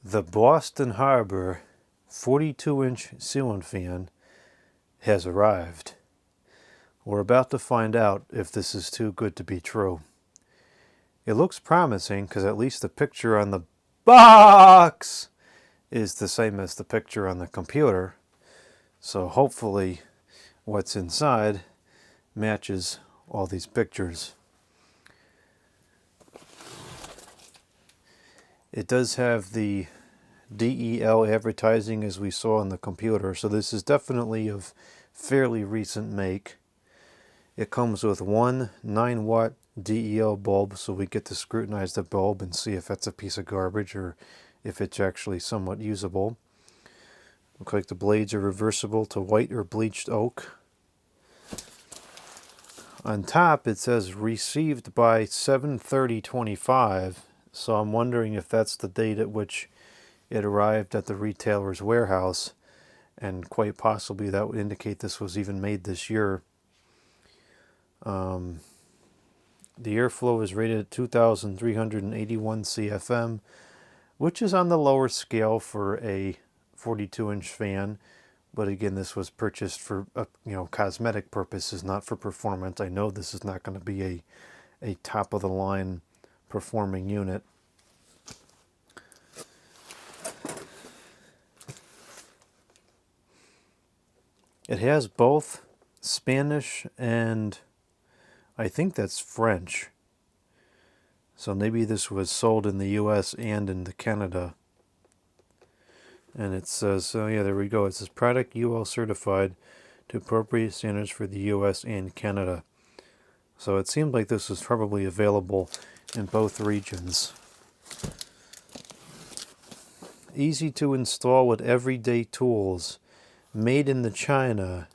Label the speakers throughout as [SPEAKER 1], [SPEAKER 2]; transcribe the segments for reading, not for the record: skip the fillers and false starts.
[SPEAKER 1] The Boston Harbor 42-inch ceiling fan has arrived. We're about to find out if this is too good to be true. It looks promising because at least the picture on the box is the same as the picture on the computer. So hopefully what's inside matches all these pictures. It does have the DEL advertising as we saw on the computer, so this is definitely of fairly recent make. It comes with one 9-watt DEL bulb, so we get to scrutinize the bulb and see if that's a piece of garbage or if it's actually somewhat usable. Looks like the blades are reversible to white or bleached oak. On top it says received by 7/30/25, so I'm wondering if that's the date at which it arrived at the retailer's warehouse, and quite possibly that would indicate this was even made this year. The airflow is rated at 2,381 CFM, which is on the lower scale for a 42-inch fan. But again, this was purchased for cosmetic purposes, not for performance. I know this is not going to be a top-of-the-line performing unit. It has both Spanish and I think that's French. So maybe this was sold in the US and in Canada. And it says, oh yeah, there we go. It says product UL certified to appropriate standards for the US and Canada. So it seems like this is probably available in both regions. Easy to install with everyday tools. Made in China.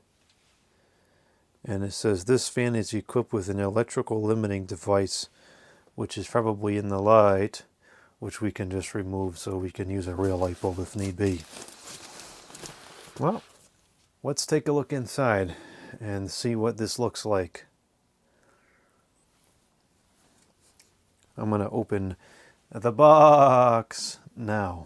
[SPEAKER 1] And it says this fan is equipped with an electrical limiting device, which is probably in the light, which we can just remove so we can use a real light bulb if need be. Well, let's take a look inside and see what this looks like. I'm going to open the box now.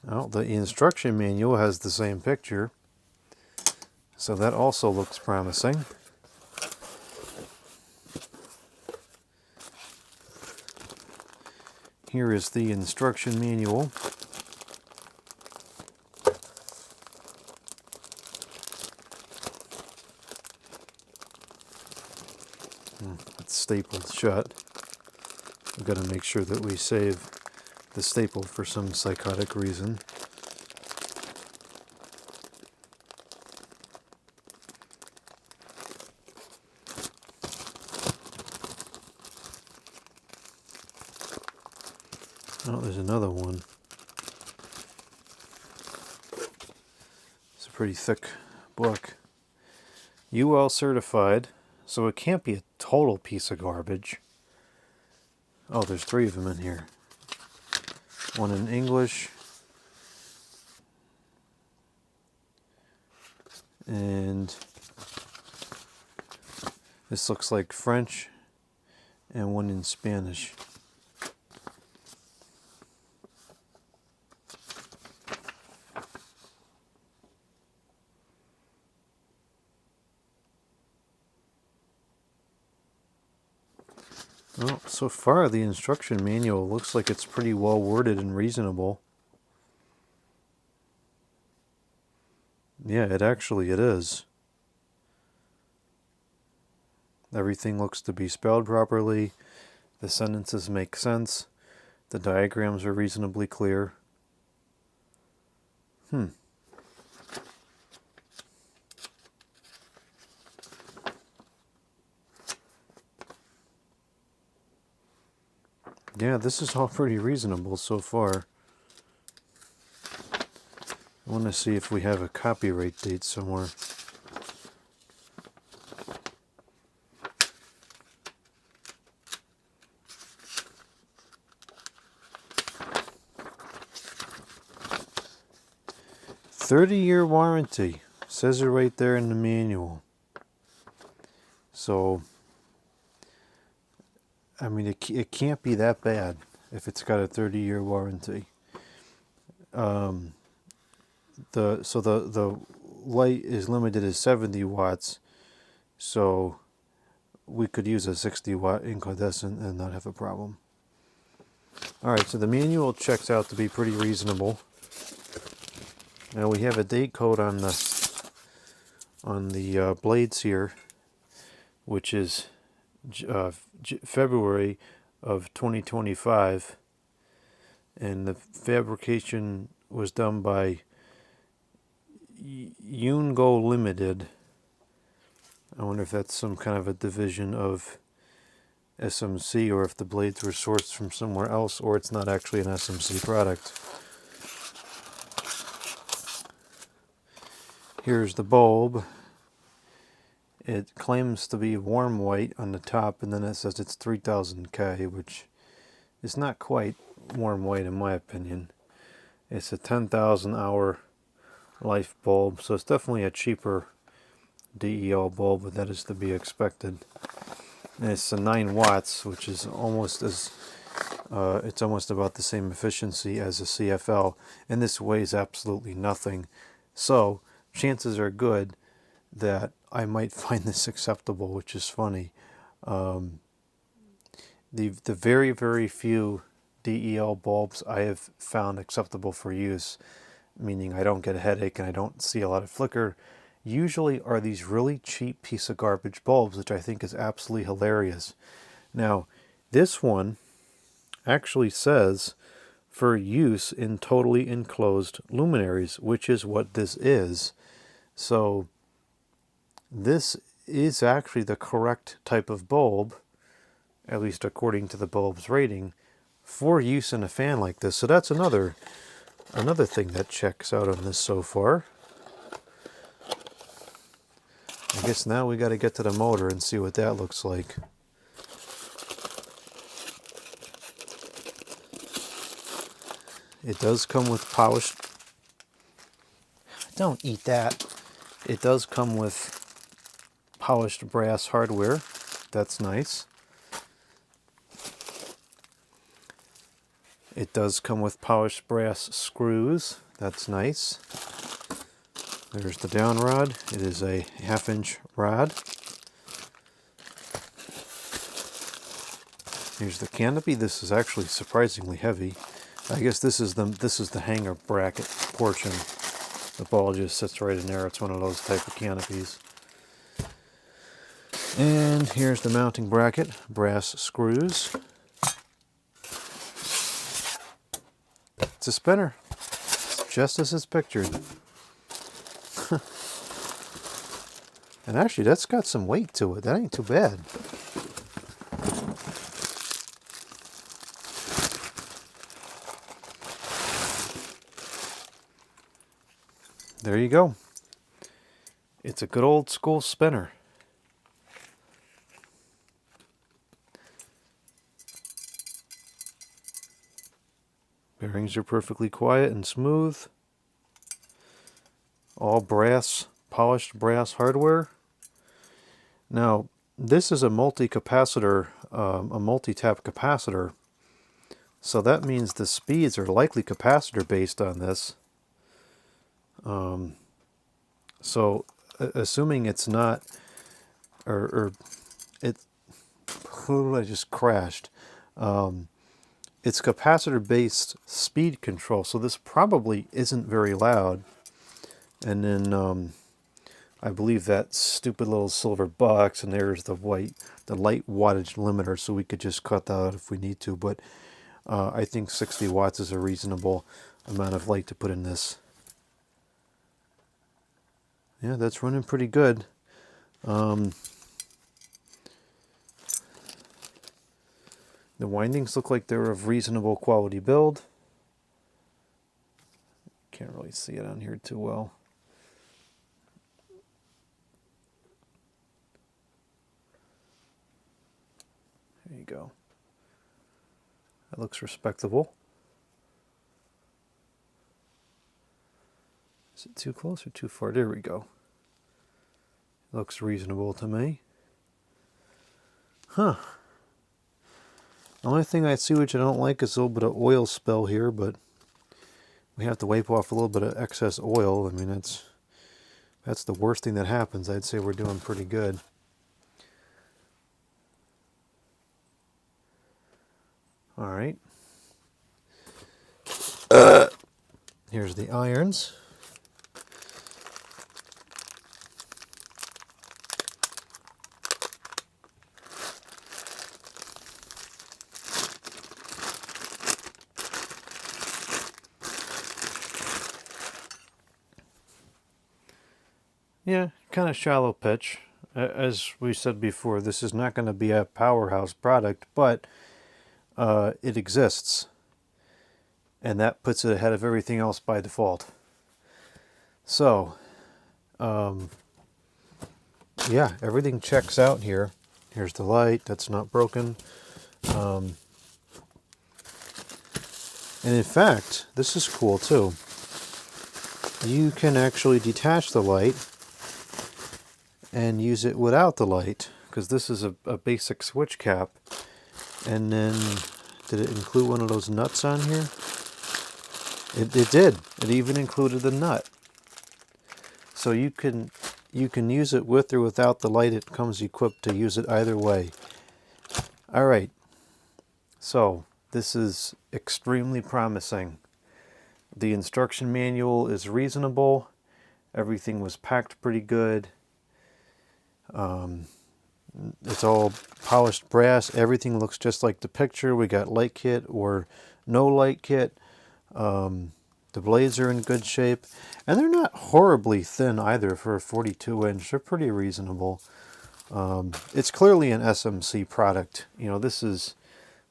[SPEAKER 1] Well, the instruction manual has the same picture, so that also looks promising. Here is the instruction manual. It's stapled shut. We've got to make sure that we save the staple for some psychotic reason. Oh, there's another one. It's a pretty thick book. UL certified, so it can't be a total piece of garbage. Oh, there's 3 of them in here. One in English, and this looks like French, and one in Spanish. Well, so far the instruction manual looks like it's pretty well worded and reasonable. Yeah, it is. Everything looks to be spelled properly. The sentences make sense. The diagrams are reasonably clear. Yeah, this is all pretty reasonable so far. I want to see if we have a copyright date somewhere. 30-year warranty. Says it right there in the manual. So, I mean, it can't be that bad if it's got a 30-year warranty. The light is limited to 70 watts, so we could use a 60-watt incandescent and not have a problem. Alright, so the manual checks out to be pretty reasonable. Now we have a date code on the blades here, which is February of 2025, and the fabrication was done by Yungo Limited. I wonder if that's some kind of a division of SMC, or if the blades were sourced from somewhere else, or it's not actually an SMC product. Here's the bulb. It claims to be warm white on the top, and then it says it's 3000 K, which is not quite warm white in my opinion. It's a 10,000 hour life bulb, so it's definitely a cheaper DEL bulb, but that is to be expected. And it's a 9 watts, which is almost as it's almost about the same efficiency as a CFL, and this weighs absolutely nothing. So chances are good that I might find this acceptable, which is funny. The very, very few DEL bulbs I have found acceptable for use, meaning I don't get a headache and I don't see a lot of flicker, usually are these really cheap piece of garbage bulbs, which I think is absolutely hilarious. Now, this one actually says for use in totally enclosed luminaries, which is what this is. So this is actually the correct type of bulb, at least according to the bulb's rating, for use in a fan like this. So that's another thing that checks out on this so far. I guess now we got to get to the motor and see what that looks like. It does come with polished... Don't eat that. It does come with polished brass hardware. That's nice. It does come with polished brass screws. That's nice. There's the down rod. It is a 1/2 inch rod. Here's the canopy. This is actually surprisingly heavy. I guess this is the hanger bracket portion. The ball just sits right in there. It's one of those type of canopies. And here's the mounting bracket, brass screws. It's a spinner, just as it's pictured. And actually, that's got some weight to it. That ain't too bad. There you go. It's a good old school spinner. Bearings are perfectly quiet and smooth. All brass, polished brass hardware. Now, this is a multi-capacitor, a multi-tap capacitor. So that means the speeds are likely capacitor based on this. So assuming it's not, or it, I just crashed. It's capacitor based speed control, so this probably isn't very loud. And then I believe that stupid little silver box, and there's the light wattage limiter, so we could just cut that out if we need to. But I think 60 watts is a reasonable amount of light to put in this. Yeah, that's running pretty good. The windings look like they're of reasonable quality build. Can't really see it on here too well. There you go. That looks respectable. Is it too close or too far? There we go. Looks reasonable to me. Huh. The only thing I see which I don't like is a little bit of oil spill here, but we have to wipe off a little bit of excess oil. I mean, that's the worst thing that happens. I'd say we're doing pretty good. All right. Here's the irons. Yeah, kind of shallow pitch. As we said before, this is not going to be a powerhouse product, but it exists. And that puts it ahead of everything else by default. So, yeah, everything checks out here. Here's the light, that's not broken. And in fact, this is cool too. You can actually detach the light and use it without the light, because this is a basic switch cap. And then, did it include one of those nuts on here? It did. It even included the nut. So you can use it with or without the light. It comes equipped to use it either way. All right. So this is extremely promising. The instruction manual is reasonable. Everything was packed pretty good. It's all polished brass. Everything looks just like the picture. We got light kit or no light kit. The blades are in good shape, and they're not horribly thin either for a 42-inch. They're pretty reasonable. It's clearly an SMC product. You know, this is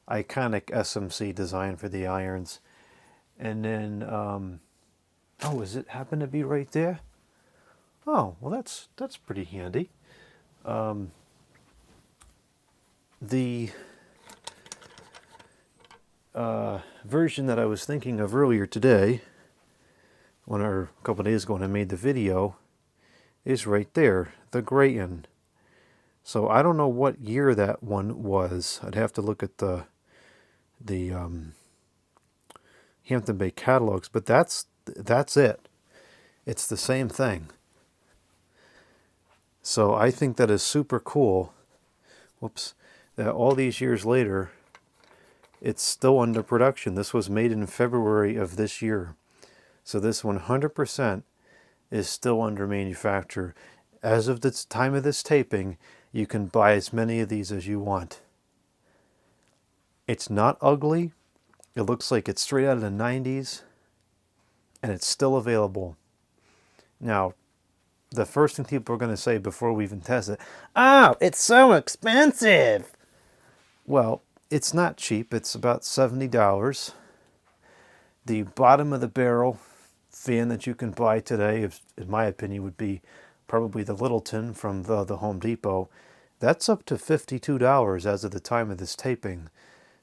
[SPEAKER 1] iconic SMC design for the irons. And then, oh, does it happen to be right there? Oh, well, that's pretty handy. The version that I was thinking of earlier today, a couple of days ago when I made the video, is right there, the Grayton. So I don't know what year that one was. I'd have to look at the Hampton Bay catalogs, but that's it. It's the same thing. So I think that is super cool. Whoops. That all these years later, it's still under production. This was made in February of this year. So this 100% is still under manufacture. As of the time of this taping, you can buy as many of these as you want. It's not ugly. It looks like it's straight out of the 90s. And it's still available. Now, the first thing people are going to say before we even test it, oh, it's so expensive. Well, it's not cheap. It's about $70. The bottom of the barrel fan that you can buy today, in my opinion, would be probably the Littleton from the Home Depot. That's up to $52 as of the time of this taping.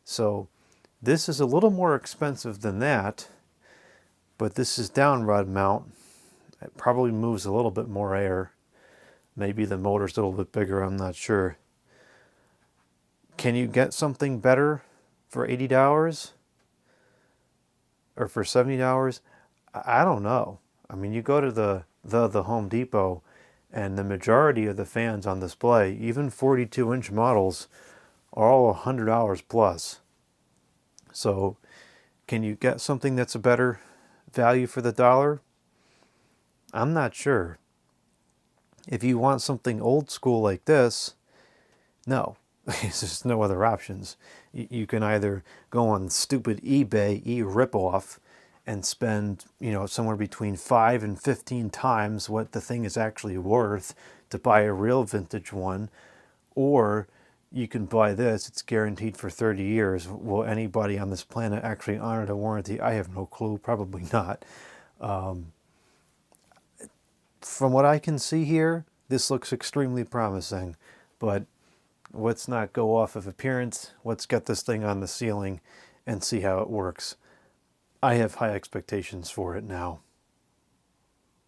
[SPEAKER 1] So this is a little more expensive than that, but this is down rod mount. It probably moves a little bit more air. Maybe the motor's a little bit bigger, I'm not sure. Can you get something better for $80? Or for $70? I don't know. I mean, you go to the Home Depot, and the majority of the fans on display, even 42-inch models, are all $100 plus. So, can you get something that's a better value for the dollar? I'm not sure. If you want something old school like this, no. There's just no other options. You can either go on stupid eBay, e-ripoff, and spend, somewhere between 5 and 15 times what the thing is actually worth to buy a real vintage one, or you can buy this. It's guaranteed for 30 years. Will anybody on this planet actually honor the warranty? I have no clue. Probably not. From what I can see here, this looks extremely promising, but let's not go off of appearance. Let's get this thing on the ceiling and see how it works. I have high expectations for it now.